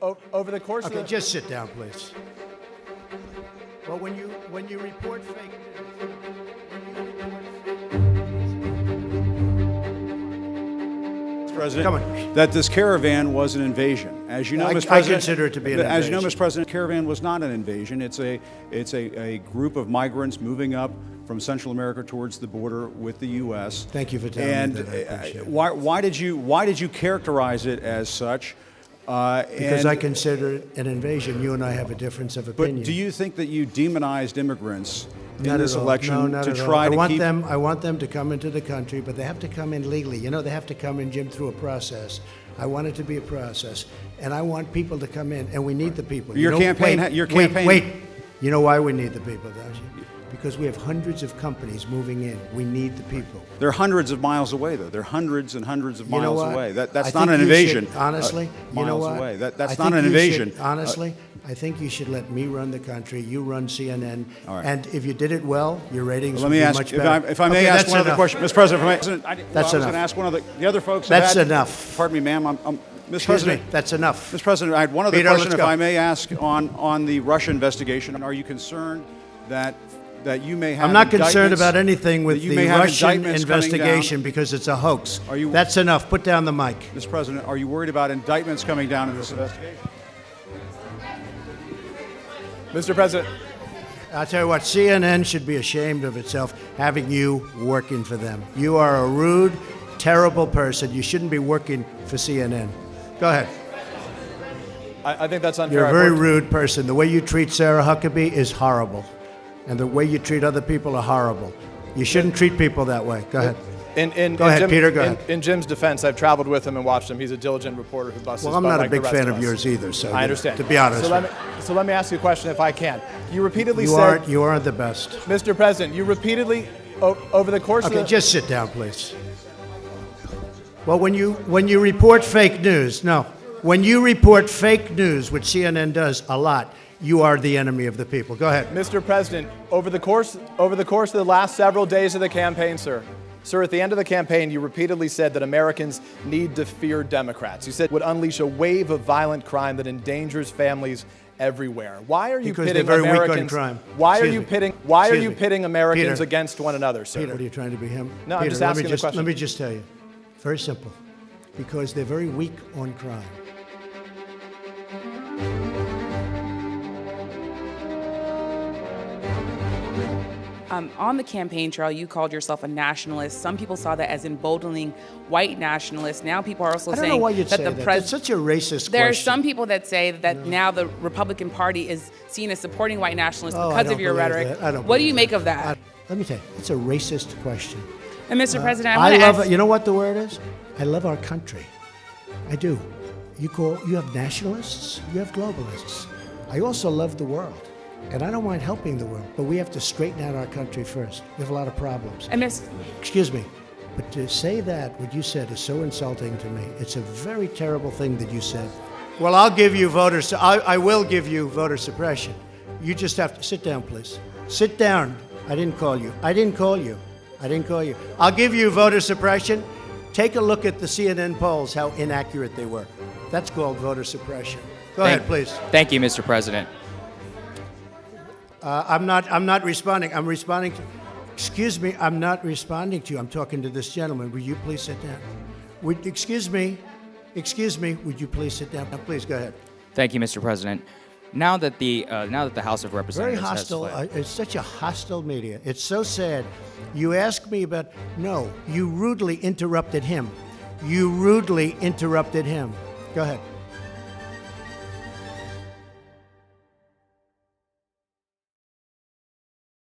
over the course Okay, of the... just sit down, please. Well, when you report fake news, President, Come on. that this caravan was an invasion. As you know, I Mr. President, consider it to be an As you know, invasion. Mr. President, caravan was not an invasion. It's a group of migrants moving up from Central America towards the border with the U.S. Thank you for telling me that. I appreciate it. why did you characterize it as such? Because I consider it an invasion. You and I have a difference of opinion. But do you think that you demonized immigrants in Not this at all. election No, not to at all. try to keep? I want them to come into the country, but they have to come in legally. You know, they have to come in, Jim, through a process. I want it to be a process, and I want people to come in, and we need the people. Your campaign. Wait. You know why we need the people, don't you? Because we have hundreds of companies moving in. We need the people. They're hundreds of miles away, though. They're hundreds and hundreds of You know miles what? away. I That's think not an you invasion. should, honestly, you know miles what? away. I That's think not an you invasion. should, honestly, I think you should let me run the country. You run CNN. All right. And if you did it well, your ratings Let would me be ask, much if better. I may Okay, ask that's one other enough. question, Mr. President. I was That's going enough. to ask one of the other folks. have That's had- enough. Pardon me, ma'am. Mr. Excuse President. me, that's enough. Mr. President, I had one other Peter, question, let's if go. I may ask, on the Russia investigation. Are you concerned that you may have? I'm not concerned indictments- about anything with that you the may have Russian indictments coming down? investigation because it's a hoax. Are you- That's enough. Put down the mic. Mr. President, are you worried about indictments coming down in this investigation? Mr. President, I'll tell you what, CNN should be ashamed of itself having you working for them. You are a rude, terrible person. You shouldn't be working for CNN. Go ahead. I think that's unfair. You're a I've very worked- rude person. The way you treat Sarah Huckabee is horrible. And the way you treat other people are horrible. You shouldn't treat people that way. Go ahead. Go ahead, Peter, go ahead. In Jim's defense, I've traveled with him and watched him. He's a diligent reporter who busts Well, his I'm butt not a like the big rest fan of of us. yours either, so I understand. to be honest. So let me ask you a question if I can. You repeatedly You said, aren't the best. Mr. President, you repeatedly, over the course Okay, of the... just sit down, please. Well, when you report fake news, when you report fake news, which CNN does a lot, you are the enemy of the people. Go ahead. Mr. President, over the course of the last several days of the campaign, sir, at the end of the campaign, you repeatedly said that Americans need to fear Democrats. You said it would unleash a wave of violent crime that endangers families everywhere. Why are you Because pitting they're very weak on Americans? crime. Why are Excuse you me. pitting? Excuse me. Pitting Americans Peter. against one another, sir? Peter, what are you trying to be him? No, I'm Peter, just let asking me the question. Let me just tell you. Very simple. Because they're very weak on crime. On the campaign trail, you called yourself a nationalist. Some people saw that as emboldening white nationalists. Now people are also I don't saying know why you'd that say the that. president. That's such a racist There are question. some people that say that now the Republican Party is seen as supporting white nationalists Oh, I because don't of your believe rhetoric. that. I don't What do you believe make of that? Let me tell you, it's a racist question. And Mr. President, I I want to love ask. it. You know what the word is? I love our country. I do. You have nationalists, you have globalists. I also love the world. And I don't mind helping the world, but we have to straighten out our country first. We have a lot of problems. And Miss, Excuse me, but to say that, what you said, is so insulting to me. It's a very terrible thing that you said. Well, I'll give you I will give you voter suppression. You just have to sit down, please. Sit down. I didn't call you. I didn't call you. I didn't call you. I'll give you voter suppression. Take a look at the CNN polls, how inaccurate they were. That's called voter suppression. Go ahead, please. Thank you, Mr. President. I'm not responding. I'm responding to, excuse me, I'm not responding to you. I'm talking to this gentleman. Will you please sit down? Excuse me, would you please sit down? Now, please, go ahead. Thank you, Mr. President. Now that the House of Very Representatives hostile. has fled, It's such a hostile media. It's so sad. You ask me about, no, you rudely interrupted him. You rudely interrupted him. Go ahead.